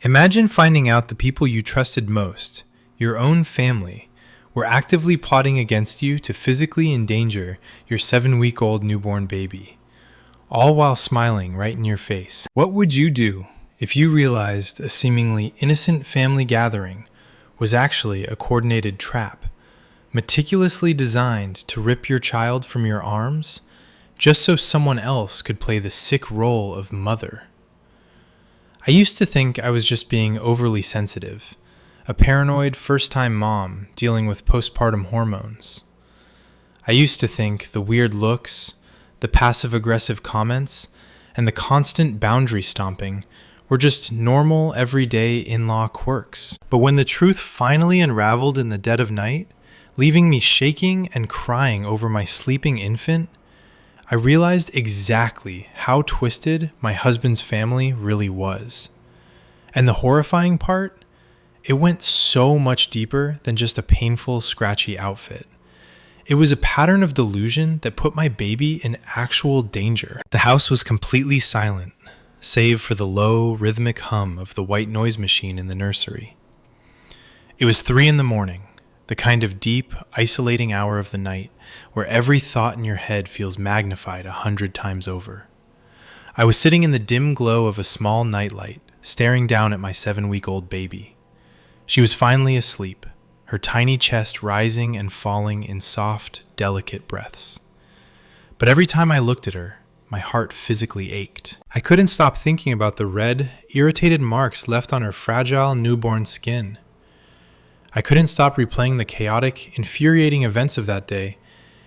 Imagine finding out the people you trusted most, your own family, were actively plotting against you to physically endanger your 7-week-old newborn baby, all while smiling right in your face. What would you do if you realized a seemingly innocent family gathering was actually a coordinated trap, meticulously designed to rip your child from your arms, just so someone else could play the sick role of mother? I used to think I was just being overly sensitive, a paranoid first-time mom dealing with postpartum hormones. I used to think the weird looks, the passive-aggressive comments, and the constant boundary stomping were just normal, everyday in-law quirks. But when the truth finally unraveled in the dead of night, leaving me shaking and crying over my sleeping infant, I realized exactly how twisted my husband's family really was. And the horrifying part, it went so much deeper than just a painful, scratchy outfit. It was a pattern of delusion that put my baby in actual danger. The house was completely silent, save for the low, rhythmic hum of the white noise machine in the nursery. It was 3 a.m, the kind of deep, isolating hour of the night where every thought in your head feels magnified 100 times over. I was sitting in the dim glow of a small nightlight, staring down at my 7-week-old baby. She was finally asleep, her tiny chest rising and falling in soft, delicate breaths. But every time I looked at her, my heart physically ached. I couldn't stop thinking about the red, irritated marks left on her fragile, newborn skin. I couldn't stop replaying the chaotic, infuriating events of that day,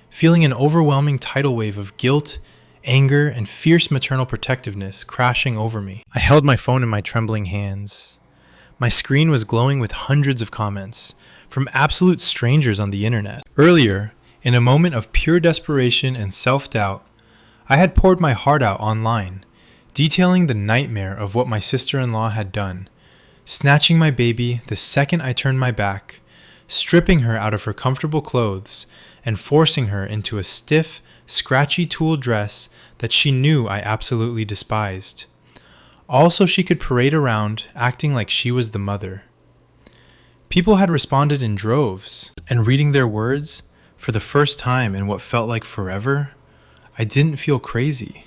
feeling an overwhelming tidal wave of guilt, anger, and fierce maternal protectiveness crashing over me. I held my phone in my trembling hands. My screen was glowing with hundreds of comments from absolute strangers on the internet. Earlier, in a moment of pure desperation and self-doubt, I had poured my heart out online, detailing the nightmare of what my sister-in-law had done, snatching my baby the second I turned my back, stripping her out of her comfortable clothes, and forcing her into a stiff, scratchy tulle dress that she knew I absolutely despised. All so she could parade around, acting like she was the mother. People had responded in droves, and reading their words, for the first time in what felt like forever, I didn't feel crazy.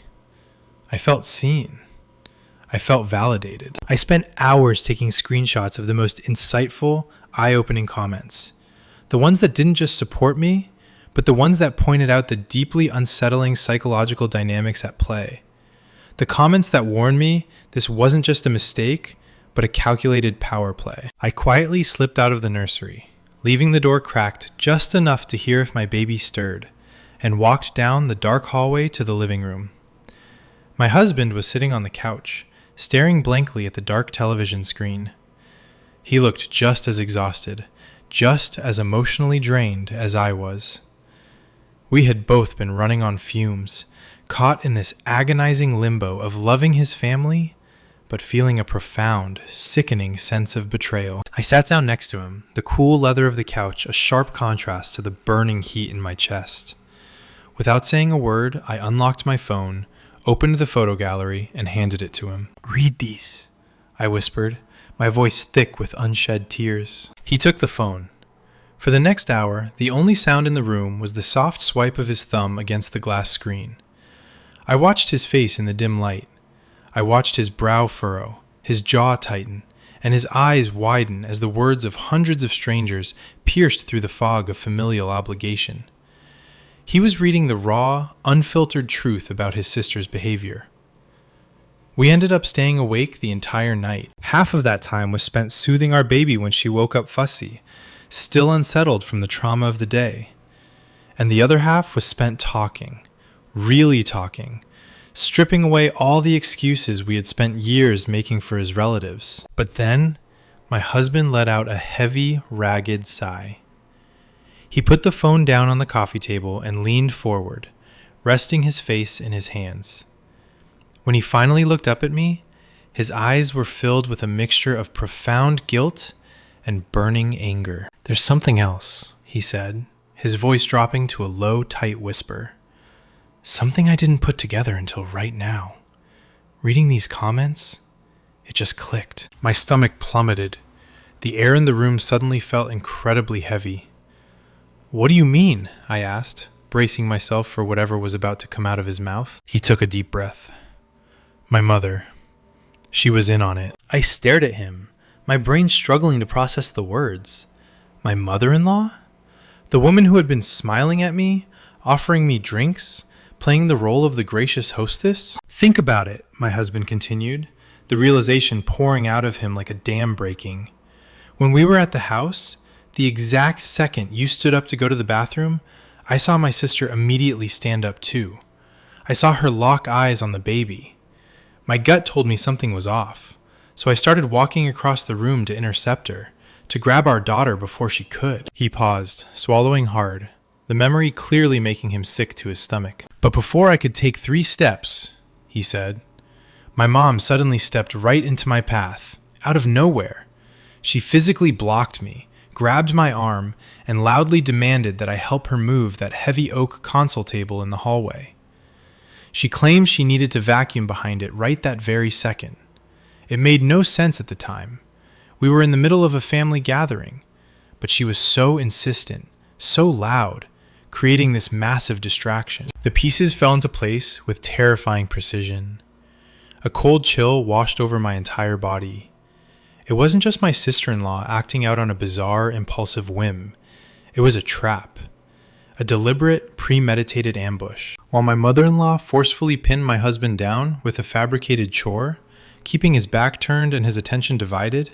I felt seen. I felt validated. I spent hours taking screenshots of the most insightful, eye-opening comments. The ones that didn't just support me, but the ones that pointed out the deeply unsettling psychological dynamics at play. The comments that warned me this wasn't just a mistake, but a calculated power play. I quietly slipped out of the nursery, leaving the door cracked just enough to hear if my baby stirred, and walked down the dark hallway to the living room. My husband was sitting on the couch, staring blankly at the dark television screen. He looked just as exhausted, just as emotionally drained as I was. We had both been running on fumes, caught in this agonizing limbo of loving his family, but feeling a profound, sickening sense of betrayal. I sat down next to him, the cool leather of the couch a sharp contrast to the burning heat in my chest. Without saying a word, I unlocked my phone, opened the photo gallery, and handed it to him. "Read these," I whispered, my voice thick with unshed tears. He took the phone. For the next hour, the only sound in the room was the soft swipe of his thumb against the glass screen. I watched his face in the dim light. I watched his brow furrow, his jaw tighten, and his eyes widen as the words of hundreds of strangers pierced through the fog of familial obligation. He was reading the raw, unfiltered truth about his sister's behavior. We ended up staying awake the entire night. Half of that time was spent soothing our baby when she woke up fussy, still unsettled from the trauma of the day. And the other half was spent talking, really talking, stripping away all the excuses we had spent years making for his relatives. But then, my husband let out a heavy, ragged sigh. He put the phone down on the coffee table and leaned forward, resting his face in his hands. When he finally looked up at me, his eyes were filled with a mixture of profound guilt and burning anger. "There's something else," he said, his voice dropping to a low, tight whisper. "Something I didn't put together until right now. Reading these comments, It just clicked. My stomach plummeted. The air in the room suddenly felt incredibly heavy. "What do you mean?" I asked, bracing myself for whatever was about to come out of his mouth. He took a deep breath. "My mother. She was in on it." I stared at him, my brain struggling to process the words. My mother-in-law? The woman who had been smiling at me, offering me drinks, playing the role of the gracious hostess? "Think about it," my husband continued, the realization pouring out of him like a dam breaking. "When we were at the house, the exact second you stood up to go to the bathroom, I saw my sister immediately stand up too. I saw her lock eyes on the baby. My gut told me something was off, so I started walking across the room to intercept her, to grab our daughter before she could." He paused, swallowing hard, the memory clearly making him sick to his stomach. "But before I could take 3 steps, he said, my mom suddenly stepped right into my path, out of nowhere. She physically blocked me, grabbed my arm, and loudly demanded that I help her move that heavy oak console table in the hallway. She claimed she needed to vacuum behind it right that very second. It made no sense at the time. We were in the middle of a family gathering, but she was so insistent, so loud, creating this massive distraction." The pieces fell into place with terrifying precision. A cold chill washed over my entire body. It wasn't just my sister-in-law acting out on a bizarre, impulsive whim. It was a trap. A deliberate, premeditated ambush. While my mother-in-law forcefully pinned my husband down with a fabricated chore, keeping his back turned and his attention divided,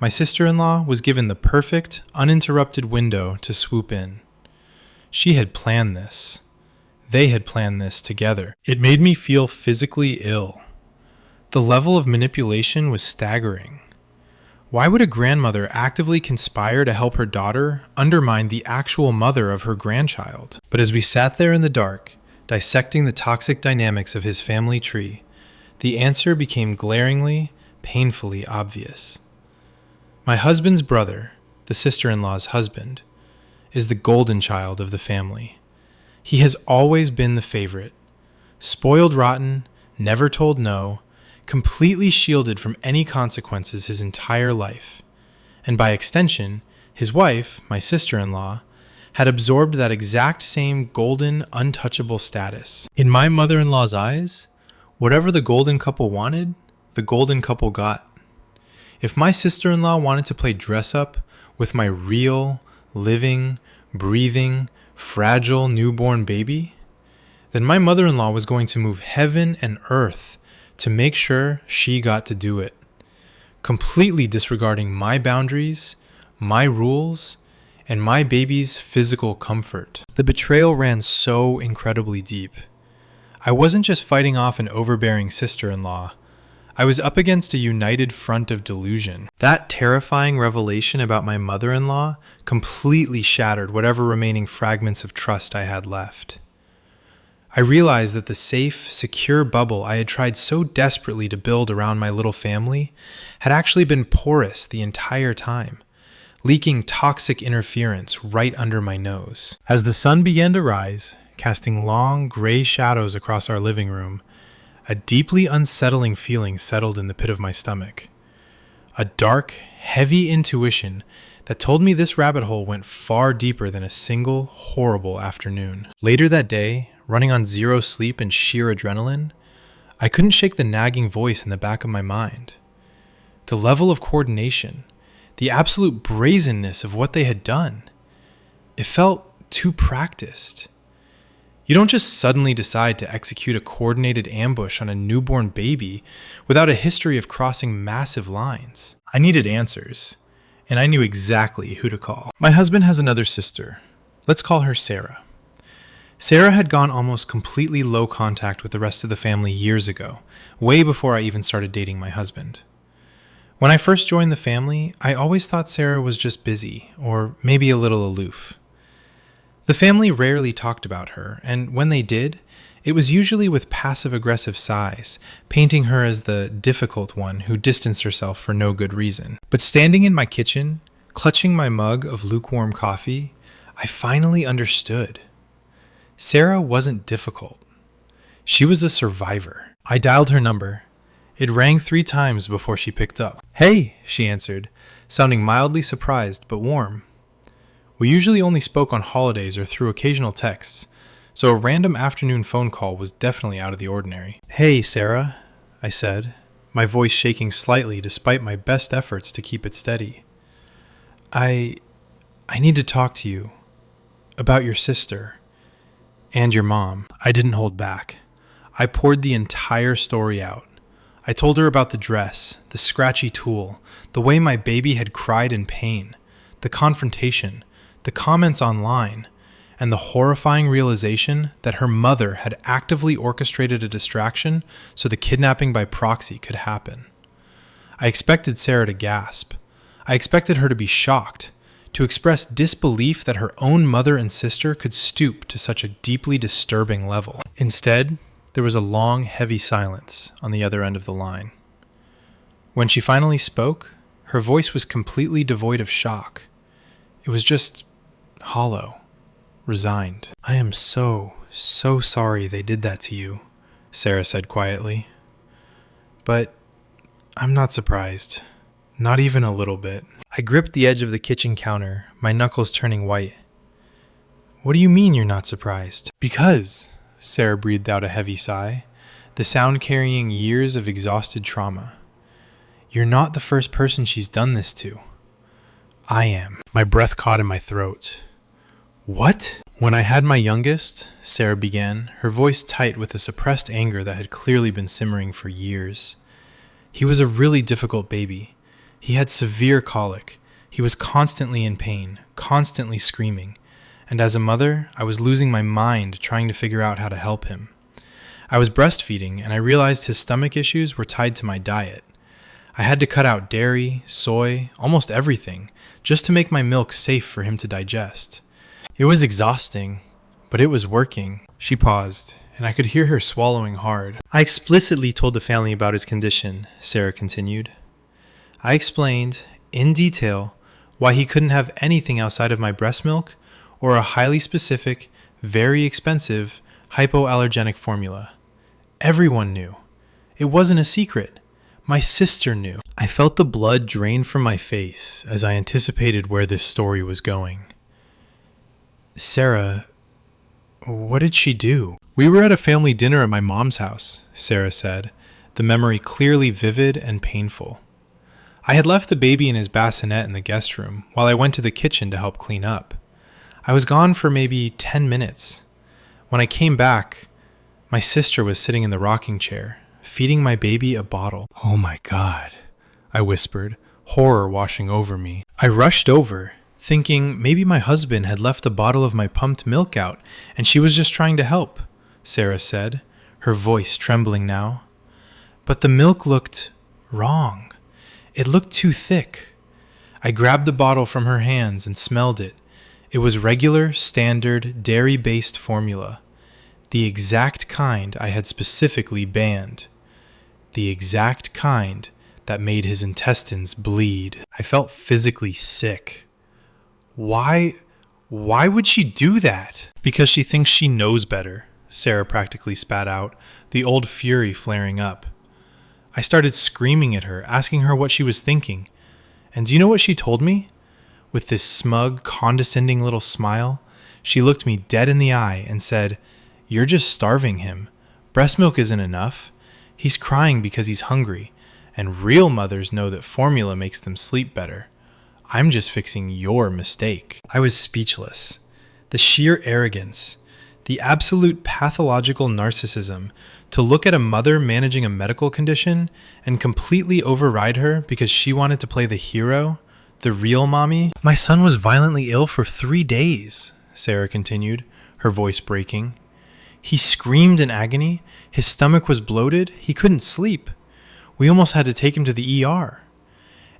my sister-in-law was given the perfect, uninterrupted window to swoop in. She had planned this. They had planned this together. It made me feel physically ill. The level of manipulation was staggering. Why would a grandmother actively conspire to help her daughter undermine the actual mother of her grandchild? But as we sat there in the dark, dissecting the toxic dynamics of his family tree, the answer became glaringly, painfully obvious. My husband's brother, the sister-in-law's husband, is the golden child of the family. He has always been the favorite. Spoiled rotten, never told no, completely shielded from any consequences his entire life. And by extension, his wife, my sister-in-law, had absorbed that exact same golden, untouchable status. In my mother-in-law's eyes, whatever the golden couple wanted, the golden couple got. If my sister-in-law wanted to play dress-up with my real, living, breathing, fragile newborn baby, then my mother-in-law was going to move heaven and earth to make sure she got to do it, completely disregarding my boundaries, my rules, and my baby's physical comfort. The betrayal ran so incredibly deep. I wasn't just fighting off an overbearing sister-in-law. I was up against a united front of delusion. That terrifying revelation about my mother-in-law completely shattered whatever remaining fragments of trust I had left. I realized that the safe, secure bubble I had tried so desperately to build around my little family had actually been porous the entire time, leaking toxic interference right under my nose. As the sun began to rise, casting long, gray shadows across our living room, a deeply unsettling feeling settled in the pit of my stomach. A dark, heavy intuition that told me this rabbit hole went far deeper than a single horrible afternoon. Later that day, running on 0 sleep and sheer adrenaline, I couldn't shake the nagging voice in the back of my mind. The level of coordination, the absolute brazenness of what they had done. It felt too practiced. You don't just suddenly decide to execute a coordinated ambush on a newborn baby without a history of crossing massive lines. I needed answers, and I knew exactly who to call. My husband has another sister. Let's call her Sarah. Sarah had gone almost completely low contact with the rest of the family years ago, way before I even started dating my husband. When I first joined the family, I always thought Sarah was just busy, or maybe a little aloof. The family rarely talked about her, and when they did, it was usually with passive-aggressive sighs, painting her as the difficult one who distanced herself for no good reason. But standing in my kitchen, clutching my mug of lukewarm coffee, I finally understood. Sarah wasn't difficult. She was a survivor. I dialed her number, It rang 3 times before she picked up. "Hey," she answered, sounding mildly surprised but warm. We usually only spoke on holidays or through occasional texts, so a random afternoon phone call was definitely out of the ordinary. "Hey, Sarah," I said, my voice shaking slightly despite my best efforts to keep it steady. I need to talk to you about your sister and your mom." I didn't hold back. I poured the entire story out. I told her about the dress, the scratchy tool, the way my baby had cried in pain, the confrontation, the comments online, and the horrifying realization that her mother had actively orchestrated a distraction so the kidnapping by proxy could happen. I expected Sarah to gasp. I expected her to be shocked, to express disbelief that her own mother and sister could stoop to such a deeply disturbing level. Instead, there was a long, heavy silence on the other end of the line. When she finally spoke, her voice was completely devoid of shock. It was just hollow, resigned. "I am so sorry they did that to you," Sarah said quietly. "But I'm not surprised. Not even a little bit." I gripped the edge of the kitchen counter, my knuckles turning white. "What do you mean you're not surprised?" "Because," Sarah breathed out a heavy sigh, the sound carrying years of exhausted trauma, "you're not the first person she's done this to. I am." My breath caught in my throat. "What?" "When I had my youngest," Sarah began, her voice tight with a suppressed anger that had clearly been simmering for years. "He was a really difficult baby. He had severe colic. He was constantly in pain, constantly screaming. And as a mother, I was losing my mind trying to figure out how to help him. I was breastfeeding, and I realized his stomach issues were tied to my diet. I had to cut out dairy, soy, almost everything, just to make my milk safe for him to digest. It was exhausting, but it was working." She paused, and I could hear her swallowing hard. "I explicitly told the family about his condition," Sarah continued. "I explained, in detail, why he couldn't have anything outside of my breast milk or a highly specific, very expensive, hypoallergenic formula. Everyone knew. It wasn't a secret. My sister knew." I felt the blood drain from my face as I anticipated where this story was going. "Sarah, what did she do?" "We were at a family dinner at my mom's house," Sarah said, the memory clearly vivid and painful. "I had left the baby in his bassinet in the guest room while I went to the kitchen to help clean up. I was gone for maybe 10 minutes. When I came back, my sister was sitting in the rocking chair, feeding my baby a bottle." "Oh my God," I whispered, horror washing over me. I rushed over, thinking maybe my husband had left a bottle of my pumped milk out and she was just trying to help, Sarah said, her voice trembling now. "But the milk looked wrong. It looked too thick." I grabbed the bottle from her hands and smelled it. It was regular, standard, dairy-based formula. The exact kind I had specifically banned. The exact kind that made his intestines bleed. I felt physically sick. Why would she do that?" "Because she thinks she knows better," Sarah practically spat out, the old fury flaring up. I started screaming at her, asking her what she was thinking. And do you know what she told me? With this smug, condescending little smile, she looked me dead in the eye and said, "You're just starving him. Breast milk isn't enough. He's crying because he's hungry, and real mothers know that formula makes them sleep better. I'm just fixing your mistake." I was speechless. The sheer arrogance, the absolute pathological narcissism to look at a mother managing a medical condition and completely override her because she wanted to play the hero, the real mommy. "My son was violently ill for 3 days, Sarah continued, her voice breaking. "He screamed in agony. His stomach was bloated. He couldn't sleep. We almost had to take him to the ER.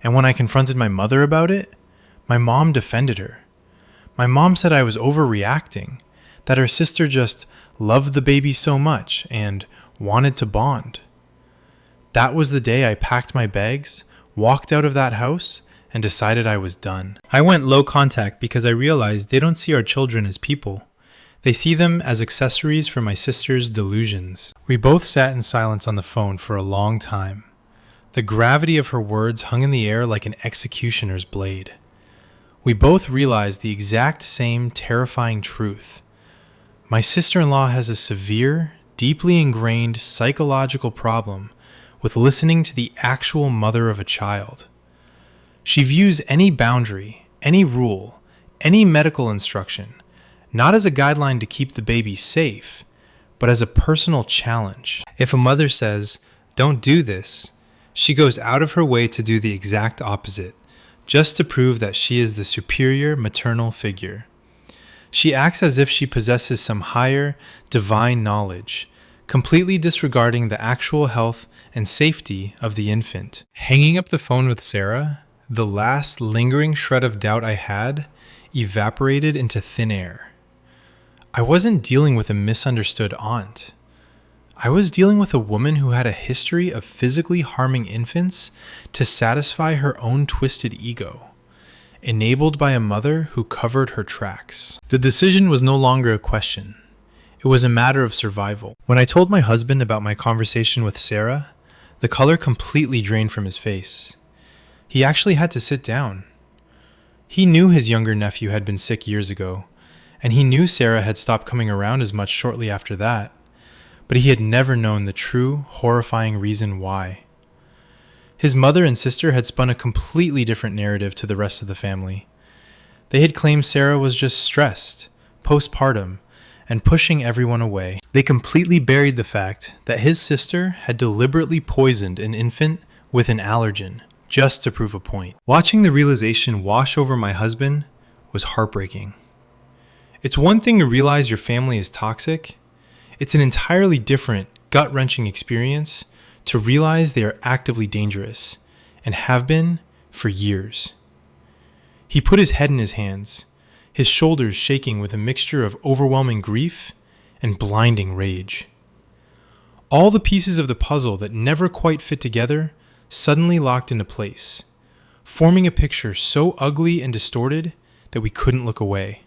And when I confronted my mother about it, my mom defended her. My mom said I was overreacting, that her sister just loved the baby so much and wanted to bond. That was the day I packed my bags, walked out of that house, and decided I was done. I went low contact because I realized they don't see our children as people. They see them as accessories for my sister's delusions." We both sat in silence on the phone for a long time. The gravity of her words hung in the air like an executioner's blade. We both realized the exact same terrifying truth. My sister-in-law has a severe, deeply ingrained psychological problem with listening to the actual mother of a child. She views any boundary, any rule, any medical instruction, not as a guideline to keep the baby safe, but as a personal challenge. If a mother says, "Don't do this," she goes out of her way to do the exact opposite, just to prove that she is the superior maternal figure. She acts as if she possesses some higher, divine knowledge, completely disregarding the actual health and safety of the infant. Hanging up the phone with Sarah, the last lingering shred of doubt I had evaporated into thin air. I wasn't dealing with a misunderstood aunt. I was dealing with a woman who had a history of physically harming infants to satisfy her own twisted ego, enabled by a mother who covered her tracks. The decision was no longer a question. It was a matter of survival. When I told my husband about my conversation with Sarah, the color completely drained from his face. He actually had to sit down. He knew his younger nephew had been sick years ago, and he knew Sarah had stopped coming around as much shortly after that, but he had never known the true, horrifying reason why. His mother and sister had spun a completely different narrative to the rest of the family. They had claimed Sarah was just stressed, postpartum, and pushing everyone away. They completely buried the fact that his sister had deliberately poisoned an infant with an allergen, just to prove a point. Watching the realization wash over my husband was heartbreaking. It's one thing to realize your family is toxic. It's an entirely different, gut-wrenching experience to realize they are actively dangerous and have been for years. He put his head in his hands, his shoulders shaking with a mixture of overwhelming grief and blinding rage. All the pieces of the puzzle that never quite fit together suddenly locked into place, forming a picture so ugly and distorted that we couldn't look away.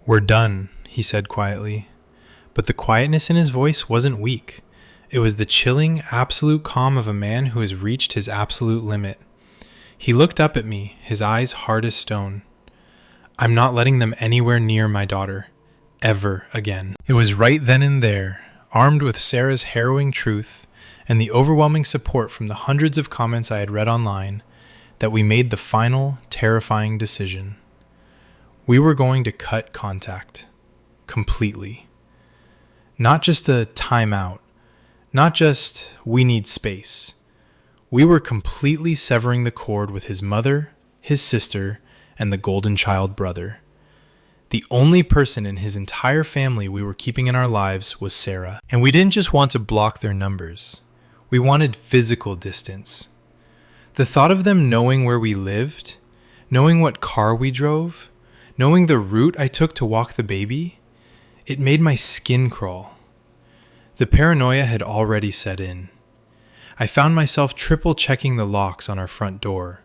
"We're done," he said quietly, but the quietness in his voice wasn't weak. It was the chilling, absolute calm of a man who has reached his absolute limit. He looked up at me, his eyes hard as stone. "I'm not letting them anywhere near my daughter, ever again." It was right then and there, armed with Sarah's harrowing truth and the overwhelming support from the hundreds of comments I had read online, that we made the final, terrifying decision. We were going to cut contact. Completely. Not just a timeout. Not just, we need space. We were completely severing the cord with his mother, his sister, and the golden child brother. The only person in his entire family we were keeping in our lives was Sarah. And we didn't just want to block their numbers. We wanted physical distance. The thought of them knowing where we lived, knowing what car we drove, knowing the route I took to walk the baby, it made my skin crawl. The paranoia had already set in. I found myself triple checking the locks on our front door.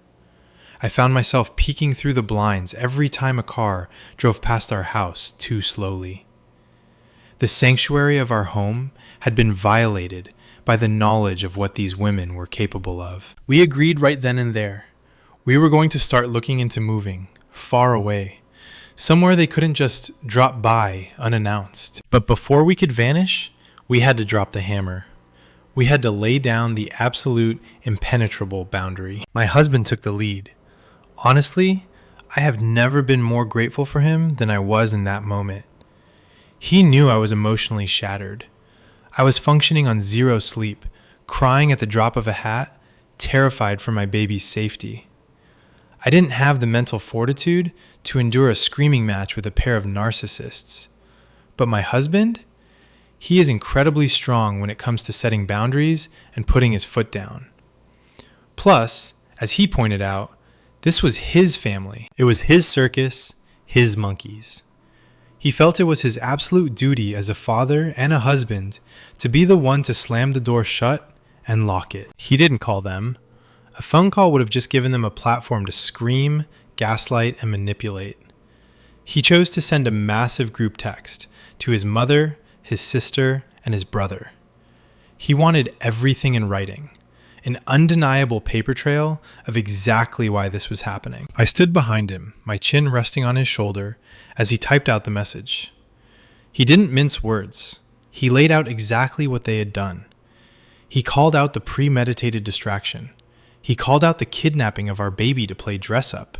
I found myself peeking through the blinds every time a car drove past our house too slowly. The sanctuary of our home had been violated by the knowledge of what these women were capable of. We agreed right then and there. We were going to start looking into moving, far away, somewhere they couldn't just drop by unannounced. But before we could vanish, we had to drop the hammer. We had to lay down the absolute impenetrable boundary. My husband took the lead. Honestly, I have never been more grateful for him than I was in that moment. He knew I was emotionally shattered. I was functioning on zero sleep, crying at the drop of a hat, terrified for my baby's safety. I didn't have the mental fortitude to endure a screaming match with a pair of narcissists. But my husband? He is incredibly strong when it comes to setting boundaries and putting his foot down. Plus, as he pointed out, this was his family. It was his circus, his monkeys. He felt it was his absolute duty as a father and a husband to be the one to slam the door shut and lock it. He didn't call them. A phone call would have just given them a platform to scream, gaslight, and manipulate. He chose to send a massive group text to his mother, his sister, and his brother. He wanted everything in writing, an undeniable paper trail of exactly why this was happening. I stood behind him, my chin resting on his shoulder, as he typed out the message. He didn't mince words. He laid out exactly what they had done. He called out the premeditated distraction. He called out the kidnapping of our baby to play dress-up.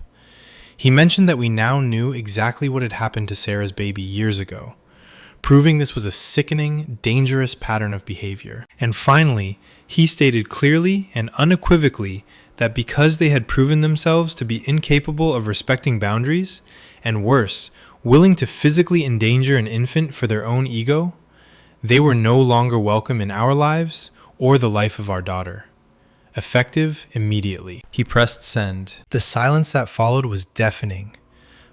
He mentioned that we now knew exactly what had happened to Sarah's baby years ago, proving this was a sickening, dangerous pattern of behavior. And finally, he stated clearly and unequivocally that because they had proven themselves to be incapable of respecting boundaries, and worse, willing to physically endanger an infant for their own ego, they were no longer welcome in our lives or the life of our daughter. Effective immediately. He pressed send. The silence that followed was deafening.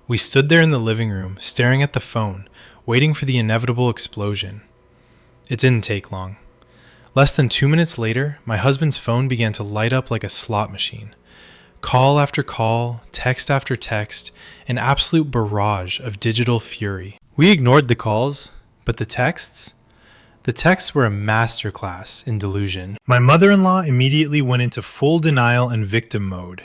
We stood there in the living room, staring at the phone, waiting for the inevitable explosion. It didn't take long. Less than 2 minutes later, my husband's phone began to light up like a slot machine. Call after call, text after text, an absolute barrage of digital fury. We ignored the calls, but the texts? The texts were a masterclass in delusion. My mother-in-law immediately went into full denial and victim mode.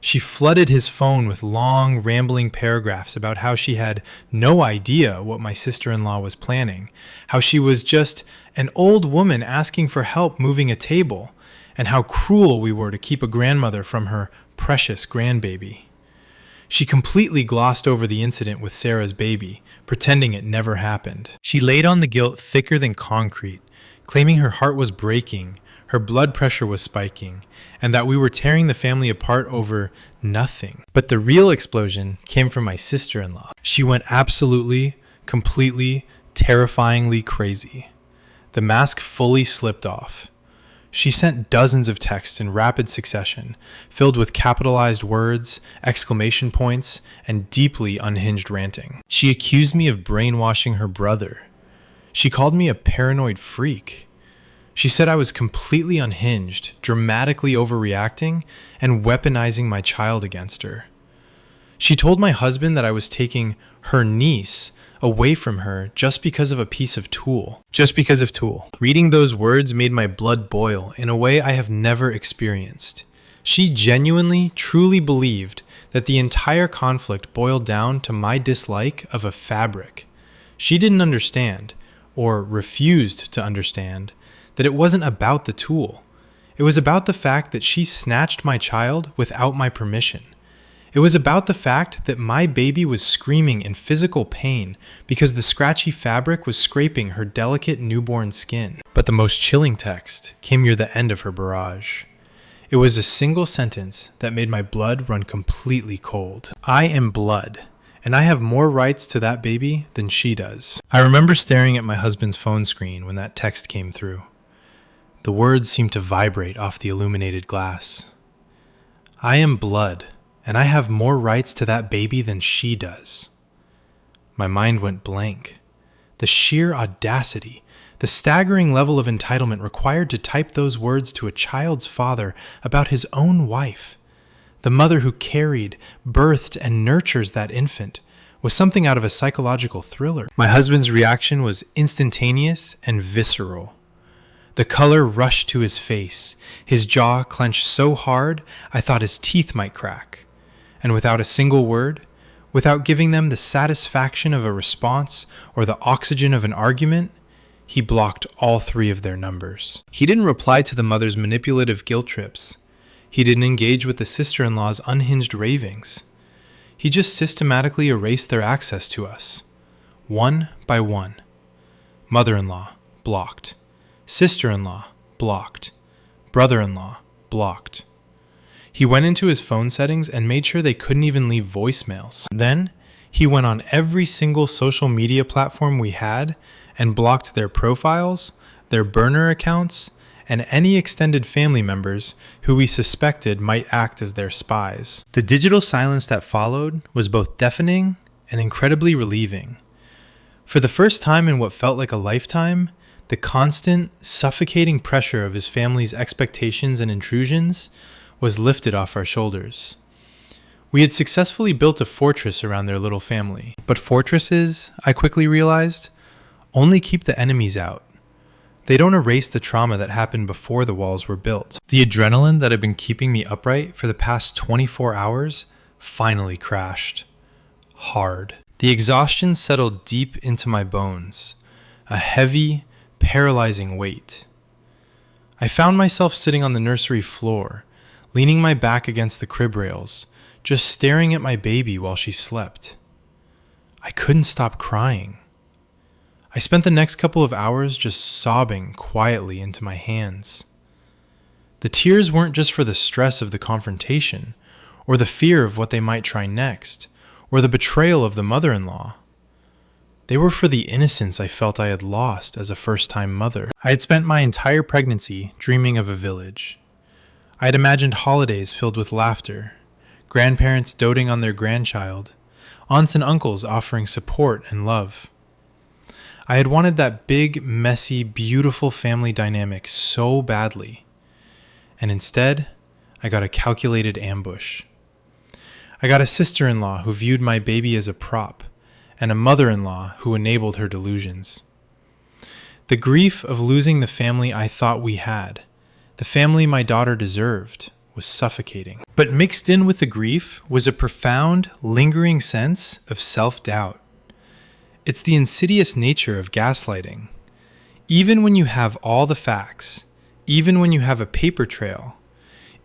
She flooded his phone with long, rambling paragraphs about how she had no idea what my sister-in-law was planning, how she was just an old woman asking for help moving a table, and how cruel we were to keep a grandmother from her precious grandbaby. She completely glossed over the incident with Sarah's baby, pretending it never happened. She laid on the guilt thicker than concrete, claiming her heart was breaking, her blood pressure was spiking, and that we were tearing the family apart over nothing. But the real explosion came from my sister-in-law. She went absolutely, completely, terrifyingly crazy. The mask fully slipped off. She sent dozens of texts in rapid succession, filled with capitalized words, exclamation points, and deeply unhinged ranting. She accused me of brainwashing her brother. She called me a paranoid freak. She said I was completely unhinged, dramatically overreacting, and weaponizing my child against her. She told my husband that I was taking her niece away from her just because of a piece of tool. Just because of tool. Reading those words made my blood boil in a way I have never experienced. She genuinely, truly believed that the entire conflict boiled down to my dislike of a fabric. She didn't understand, or refused to understand, that it wasn't about the tool. It was about the fact that she snatched my child without my permission. It was about the fact that my baby was screaming in physical pain because the scratchy fabric was scraping her delicate newborn skin. But the most chilling text came near the end of her barrage. It was a single sentence that made my blood run completely cold. I am blood, and I have more rights to that baby than she does. I remember staring at my husband's phone screen when that text came through. The words seemed to vibrate off the illuminated glass. I am blood, and I have more rights to that baby than she does. My mind went blank. The sheer audacity, the staggering level of entitlement required to type those words to a child's father about his own wife, the mother who carried, birthed, and nurtures that infant, was something out of a psychological thriller. My husband's reaction was instantaneous and visceral. The color rushed to his face, his jaw clenched so hard I thought his teeth might crack. And without a single word, without giving them the satisfaction of a response or the oxygen of an argument, he blocked all 3 of their numbers. He didn't reply to the mother's manipulative guilt trips. He didn't engage with the sister-in-law's unhinged ravings. He just systematically erased their access to us, one by one. Mother-in-law, blocked. Sister-in-law, blocked. Brother-in-law, blocked. He went into his phone settings and made sure they couldn't even leave voicemails. Then, he went on every single social media platform we had and blocked their profiles, their burner accounts, and any extended family members who we suspected might act as their spies. The digital silence that followed was both deafening and incredibly relieving. For the first time in what felt like a lifetime, the constant, suffocating pressure of his family's expectations and intrusions was lifted off our shoulders. We had successfully built a fortress around their little family. But fortresses, I quickly realized, only keep the enemies out. They don't erase the trauma that happened before the walls were built. The adrenaline that had been keeping me upright for the past 24 hours finally crashed. Hard. The exhaustion settled deep into my bones, a heavy, paralyzing weight. I found myself sitting on the nursery floor, leaning my back against the crib rails, just staring at my baby while she slept. I couldn't stop crying. I spent the next couple of hours just sobbing quietly into my hands. The tears weren't just for the stress of the confrontation, or the fear of what they might try next, or the betrayal of the mother-in-law. They were for the innocence I felt I had lost as a first-time mother. I had spent my entire pregnancy dreaming of a village. I had imagined holidays filled with laughter, grandparents doting on their grandchild, aunts and uncles offering support and love. I had wanted that big, messy, beautiful family dynamic so badly. And instead, I got a calculated ambush. I got a sister-in-law who viewed my baby as a prop, and a mother-in-law who enabled her delusions. The grief of losing the family I thought we had, the family my daughter deserved, was suffocating. But mixed in with the grief was a profound, lingering sense of self-doubt. It's the insidious nature of gaslighting. Even when you have all the facts, even when you have a paper trail,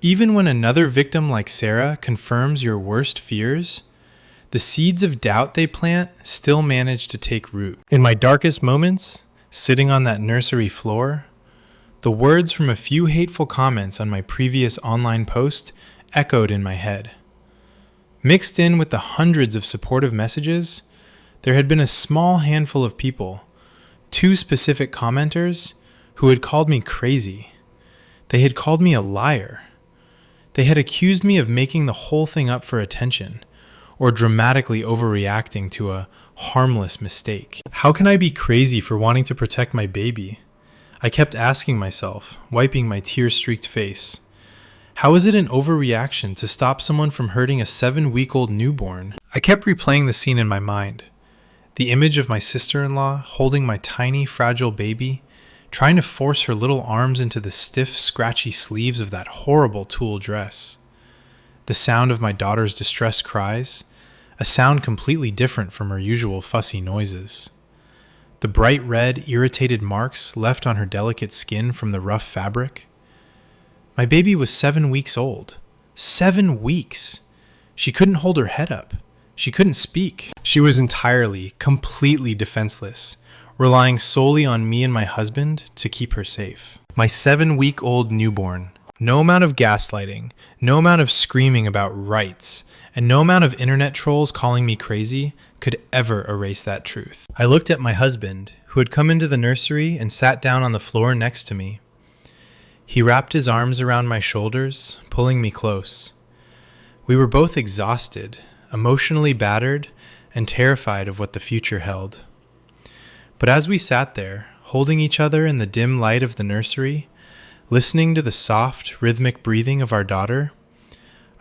even when another victim like Sarah confirms your worst fears, the seeds of doubt they plant still manage to take root. In my darkest moments, sitting on that nursery floor, the words from a few hateful comments on my previous online post echoed in my head. Mixed in with the hundreds of supportive messages, there had been a small handful of people, 2 specific commenters, who had called me crazy. They had called me a liar. They had accused me of making the whole thing up for attention, or dramatically overreacting to a harmless mistake. How can I be crazy for wanting to protect my baby? I kept asking myself, wiping my tear-streaked face. How is it an overreaction to stop someone from hurting a 7-week-old newborn? I kept replaying the scene in my mind. The image of my sister-in-law holding my tiny, fragile baby, trying to force her little arms into the stiff, scratchy sleeves of that horrible tulle dress. The sound of my daughter's distressed cries, a sound completely different from her usual fussy noises. The bright red, irritated marks left on her delicate skin from the rough fabric. My baby was 7 weeks old. 7 weeks! She couldn't hold her head up. She couldn't speak. She was entirely, completely defenseless, relying solely on me and my husband to keep her safe. My 7-week-old newborn. No amount of gaslighting, no amount of screaming about rights, and no amount of internet trolls calling me crazy could ever erase that truth. I looked at my husband, who had come into the nursery and sat down on the floor next to me. He wrapped his arms around my shoulders, pulling me close. We were both exhausted, emotionally battered, and terrified of what the future held. But as we sat there, holding each other in the dim light of the nursery, listening to the soft, rhythmic breathing of our daughter,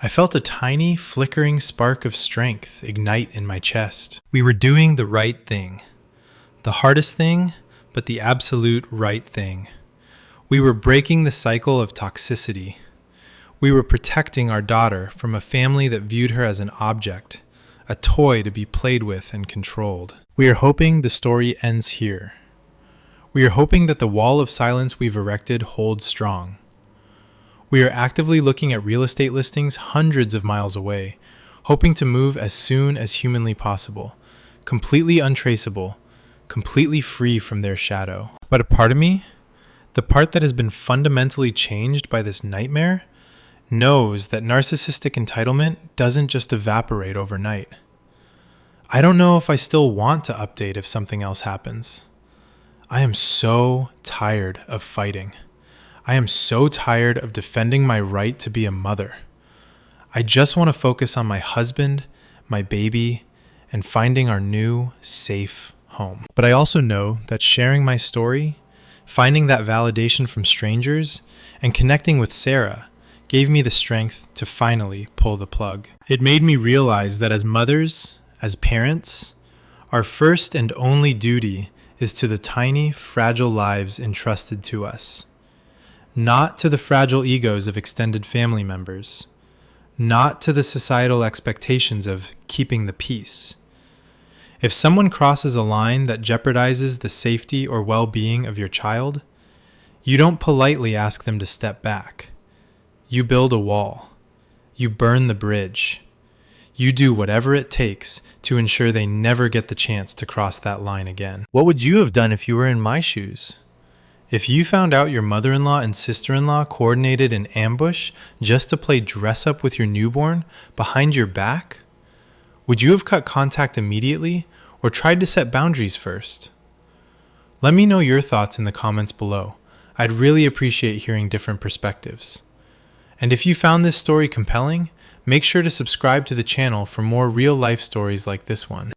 I felt a tiny, flickering spark of strength ignite in my chest. We were doing the right thing. The hardest thing, but the absolute right thing. We were breaking the cycle of toxicity. We were protecting our daughter from a family that viewed her as an object, a toy to be played with and controlled. We are hoping the story ends here. We are hoping that the wall of silence we've erected holds strong. We are actively looking at real estate listings hundreds of miles away, hoping to move as soon as humanly possible, completely untraceable, completely free from their shadow. But a part of me, the part that has been fundamentally changed by this nightmare, knows that narcissistic entitlement doesn't just evaporate overnight. I don't know if I still want to update if something else happens. I am so tired of fighting. I am so tired of defending my right to be a mother. I just want to focus on my husband, my baby, and finding our new, safe home. But I also know that sharing my story, finding that validation from strangers, and connecting with Sarah gave me the strength to finally pull the plug. It made me realize that as mothers, as parents, our first and only duty is to the tiny, fragile lives entrusted to us. Not to the fragile egos of extended family members. Not to the societal expectations of keeping the peace. If someone crosses a line that jeopardizes the safety or well-being of your child, you don't politely ask them to step back. You build a wall. You burn the bridge. You do whatever it takes to ensure they never get the chance to cross that line again. What would you have done if you were in my shoes? If you found out your mother-in-law and sister-in-law coordinated an ambush just to play dress-up with your newborn behind your back, would you have cut contact immediately or tried to set boundaries first? Let me know your thoughts in the comments below. I'd really appreciate hearing different perspectives. And if you found this story compelling, make sure to subscribe to the channel for more real-life stories like this one.